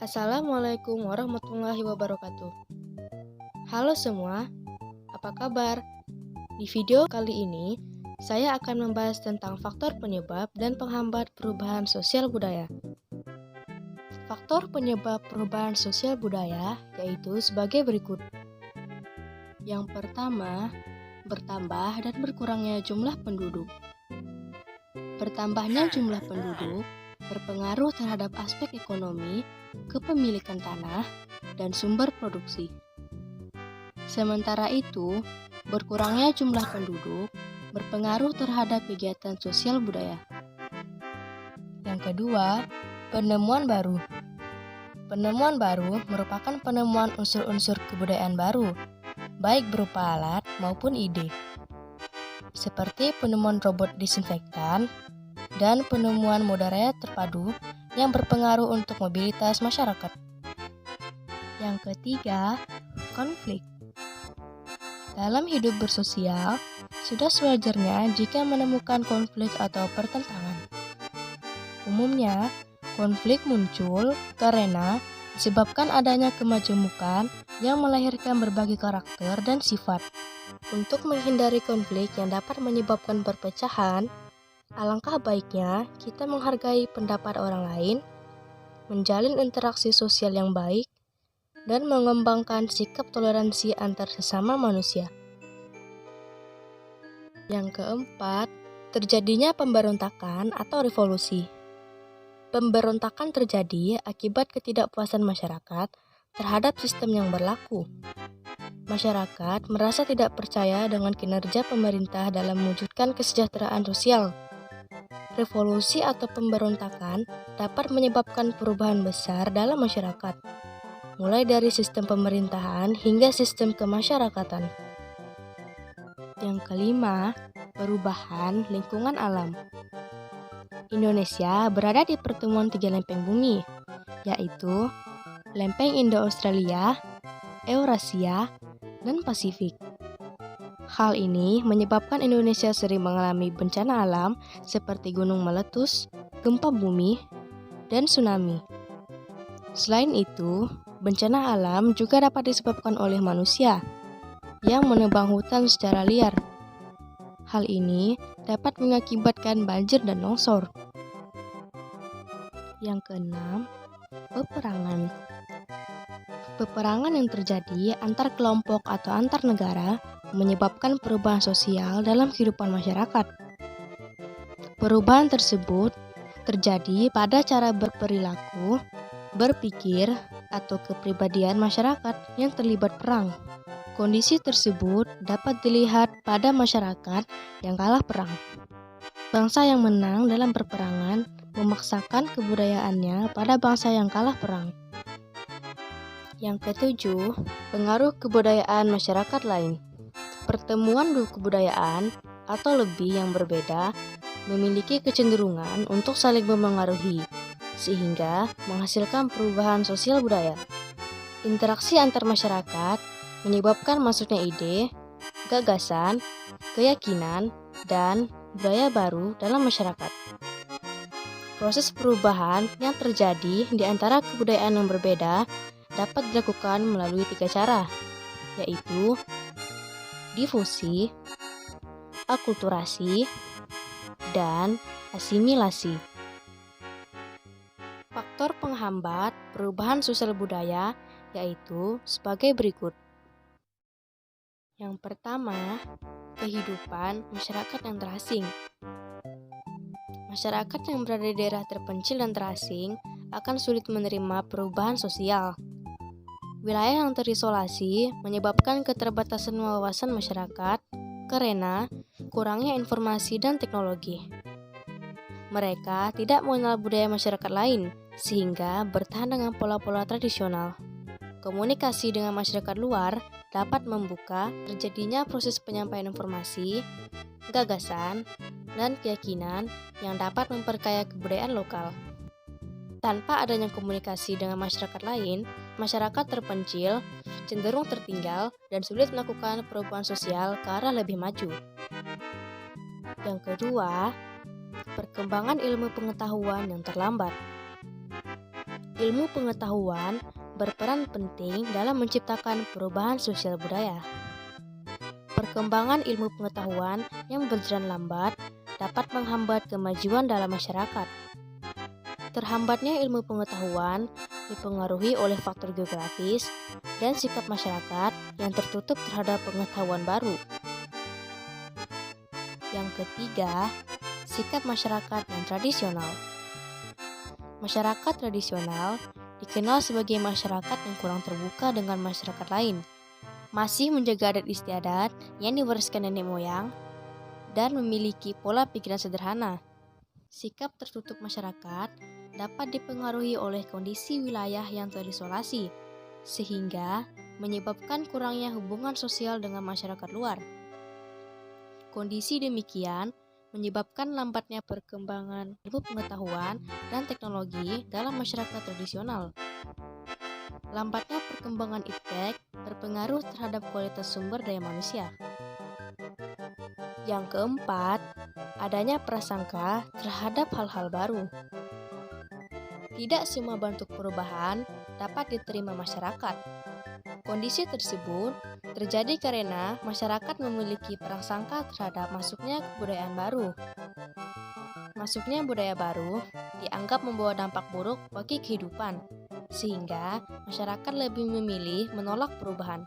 Assalamualaikum warahmatullahi wabarakatuh. Halo semua, apa kabar? Di video kali ini, saya akan membahas tentang faktor penyebab dan penghambat perubahan sosial budaya. Faktor penyebab perubahan sosial budaya yaitu sebagai berikut. Yang pertama, bertambah dan berkurangnya jumlah penduduk. Bertambahnya jumlah penduduk berpengaruh terhadap aspek ekonomi, kepemilikan tanah, dan sumber produksi. Sementara itu, berkurangnya jumlah penduduk berpengaruh terhadap kegiatan sosial budaya. Yang kedua, penemuan baru. Penemuan baru merupakan penemuan unsur-unsur kebudayaan baru, baik berupa alat maupun ide. Seperti penemuan robot disinfektan dan penemuan moda raya terpadu yang berpengaruh untuk mobilitas masyarakat. Yang ketiga, konflik. Dalam hidup bersosial, sudah sewajarnya jika menemukan konflik atau pertentangan. Umumnya, konflik muncul karena disebabkan adanya kemajemukan yang melahirkan berbagai karakter dan sifat. Untuk menghindari konflik yang dapat menyebabkan perpecahan, alangkah baiknya kita menghargai pendapat orang lain, menjalin interaksi sosial yang baik, dan mengembangkan sikap toleransi antar sesama manusia. Yang keempat, terjadinya pemberontakan atau revolusi. Pemberontakan terjadi akibat ketidakpuasan masyarakat terhadap sistem yang berlaku. Masyarakat merasa tidak percaya dengan kinerja pemerintah dalam mewujudkan kesejahteraan sosial. Revolusi atau pemberontakan dapat menyebabkan perubahan besar dalam masyarakat, mulai dari sistem pemerintahan hingga sistem kemasyarakatan. Yang kelima, perubahan lingkungan alam. Indonesia berada di pertemuan tiga lempeng bumi, yaitu lempeng Indo-Australia, Eurasia, dan Pasifik. Hal ini menyebabkan Indonesia sering mengalami bencana alam seperti gunung meletus, gempa bumi, dan tsunami. Selain itu, bencana alam juga dapat disebabkan oleh manusia yang menebang hutan secara liar. Hal ini dapat mengakibatkan banjir dan longsor. Yang keenam, peperangan. Peperangan yang terjadi antar kelompok atau antar negara menyebabkan perubahan sosial dalam kehidupan masyarakat. Perubahan tersebut terjadi pada cara berperilaku, berpikir, atau kepribadian masyarakat yang terlibat perang. Kondisi tersebut dapat dilihat pada masyarakat yang kalah perang. Bangsa yang menang dalam peperangan memaksakan kebudayaannya pada bangsa yang kalah perang. Yang ketujuh, pengaruh kebudayaan masyarakat lain. Pertemuan dua kebudayaan atau lebih yang berbeda memiliki kecenderungan untuk saling memengaruhi, sehingga menghasilkan perubahan sosial budaya. Interaksi antar masyarakat menyebabkan masuknya ide, gagasan, keyakinan, dan budaya baru dalam masyarakat. Proses perubahan yang terjadi di antara kebudayaan yang berbeda dapat dilakukan melalui tiga cara, yaitu difusi, akulturasi, dan asimilasi. Faktor penghambat perubahan sosial budaya yaitu sebagai berikut. Yang pertama, kehidupan masyarakat yang terasing. Masyarakat yang berada di daerah terpencil dan terasing akan sulit menerima perubahan sosial. Wilayah yang terisolasi menyebabkan keterbatasan wawasan masyarakat karena kurangnya informasi dan teknologi. Mereka tidak mengenal budaya masyarakat lain, sehingga bertahan dengan pola-pola tradisional. Komunikasi dengan masyarakat luar dapat membuka terjadinya proses penyampaian informasi, gagasan, dan keyakinan yang dapat memperkaya kebudayaan lokal. Tanpa adanya komunikasi dengan masyarakat lain, masyarakat terpencil, cenderung tertinggal, dan sulit melakukan perubahan sosial ke arah lebih maju. Yang kedua, perkembangan ilmu pengetahuan yang terlambat. ilmu pengetahuan berperan penting dalam menciptakan perubahan sosial budaya. Perkembangan ilmu pengetahuan yang berjalan lambat dapat menghambat kemajuan dalam masyarakat. Terhambatnya ilmu pengetahuan dipengaruhi oleh faktor geografis dan sikap masyarakat yang tertutup terhadap pengetahuan baru. Yang ketiga, sikap masyarakat yang tradisional. Masyarakat tradisional dikenal sebagai masyarakat yang kurang terbuka dengan masyarakat lain, masih menjaga adat istiadat yang diwariskan nenek moyang, dan memiliki pola pikiran sederhana. Sikap tertutup masyarakat dapat dipengaruhi oleh kondisi wilayah yang terisolasi, sehingga menyebabkan kurangnya hubungan sosial dengan masyarakat luar. Kondisi demikian menyebabkan lambatnya perkembangan ilmu pengetahuan dan teknologi dalam masyarakat tradisional. Lambatnya perkembangan iptek berpengaruh terhadap kualitas sumber daya manusia. Yang keempat, adanya prasangka terhadap hal-hal baru. Tidak semua bentuk perubahan dapat diterima masyarakat. Kondisi tersebut terjadi karena masyarakat memiliki prasangka terhadap masuknya kebudayaan baru. Masuknya budaya baru dianggap membawa dampak buruk bagi kehidupan, sehingga masyarakat lebih memilih menolak perubahan.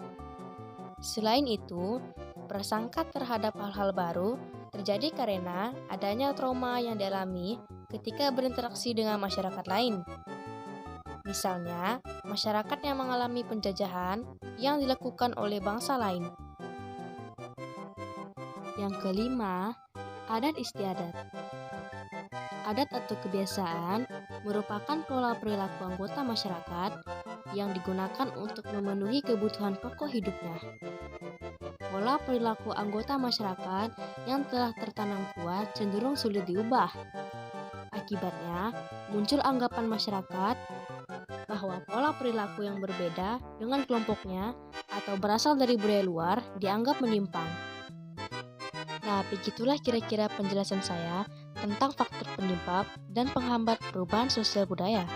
Selain itu, prasangka terhadap hal-hal baru terjadi karena adanya trauma yang dialami ketika berinteraksi dengan masyarakat lain. Misalnya, masyarakat yang mengalami penjajahan yang dilakukan oleh bangsa lain. Yang kelima, adat istiadat. Adat atau kebiasaan merupakan pola perilaku anggota masyarakat yang digunakan untuk memenuhi kebutuhan pokok hidupnya. Pola perilaku anggota masyarakat yang telah tertanam kuat cenderung sulit diubah. Akibatnya, muncul anggapan masyarakat bahwa pola perilaku yang berbeda dengan kelompoknya atau berasal dari budaya luar dianggap menyimpang. Nah, begitulah kira-kira penjelasan saya tentang faktor penyebab dan penghambat perubahan sosial budaya.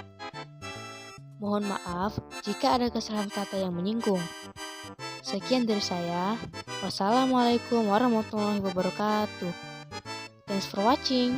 Mohon maaf jika ada kesalahan kata yang menyinggung. Sekian dari saya. Wassalamualaikum warahmatullahi wabarakatuh. Thanks for watching.